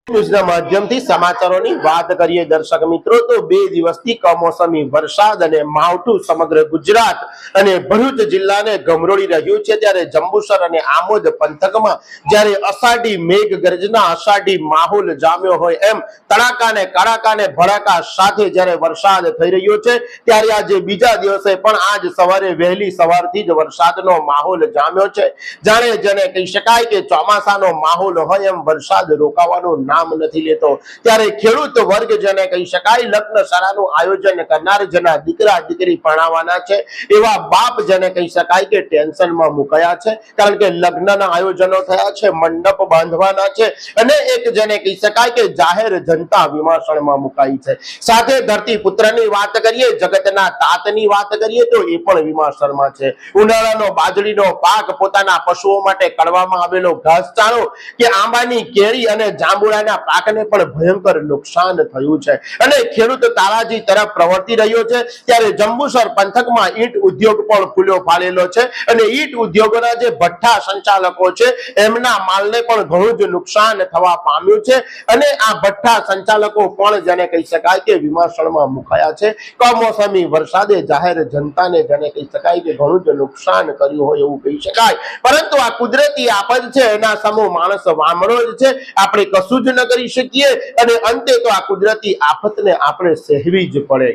ન્યૂઝના માધ્યમથી સમાચારોની વાત કરીએ દર્શક મિત્રો તો 2 દિવસથી કમોસમી વરસાદ અને માવઠું સમગ્ર ગુજરાત અને ભરૂચ જિલ્લાને ગમરોળી રહ્યું છે ત્યારે જંબુસર અને આમોદ પંથકમાં જ્યારે અષાઢી મેઘ ગર્જના અષાઢી માહોલ જામ્યો હોય એમ તડાકાને કડાકાને ભડાકા સાથે જ્યારે વરસાદ થઈ રહ્યો છે ત્યારે આજે બીજા દિવસે પણ આજ સવારે વહેલી સવારથી જ વરસાદનો માહોલ જામ્યો છે જાણે જેને કહી શકાય કે ચોમાસાનો માહોલ હોય એમ વરસાદ રોકાવાનો નામ નથી લેતો ત્યારે ખેડૂત વર્ગ જેને કહી શકાય લગ્ન શાળાનું આયોજન કરનાર જેના દીકરા દીકરી ભણાવવાના છે એવા બાપ જેને કહી શકાય કે ટેન્શનમાં મુકાયા છે કારણ કે લગ્નના આયોજનો થયા છે મંડપ બાંધવાના છે અને એક જેને કહી શકાય કે જાહેર જનતા વિમર્શણમાં મુકાઈ છે સાથે ધરતી પુત્રની વાત કરીએ જગતના તાતની વાત કરીએ તો એ પણ વિમર્શણમાં છે ઉનાળાનો બાજરીનો પાક પોતાના પશુઓ માટે કાઢવામાં આવેલો ઘાસચારો કે આંબાની કેરી અને જાંબુડા પાકને પણ ભયંકર નુકસાન થયું છે અને ખેડૂત તારાજી તરફ પ્રવર્તી રહ્યો છે ત્યારે જંબુસર પંથકમાં ઈંટ ઉદ્યોગ પણ ફૂલ્યો ફાલેલો છે અને ઈંટ ઉદ્યોગોના જે ભઠ્ઠા સંચાલકો છે એમના માલને પણ ઘણું જ નુકસાન થવા પામ્યું છે અને આ ભઠ્ઠા સંચાલકો પણ જેને કહી શકાય કે વિમર્શણમાં મુકાયા છે કમોસમી વરસાદે જાહેર જનતાને જેને કહી શકાય કે ઘણું જ નુકસાન કર્યું હોય એવું કહી શકાય પરંતુ આ કુદરતી આફત છે એના સમૂહ માણસ વામરો જ છે આપણે કશું જ ન કરી શકીએ અને અંતે તો આ કુદરતી આફતને આપણે સહેવી જ પડે।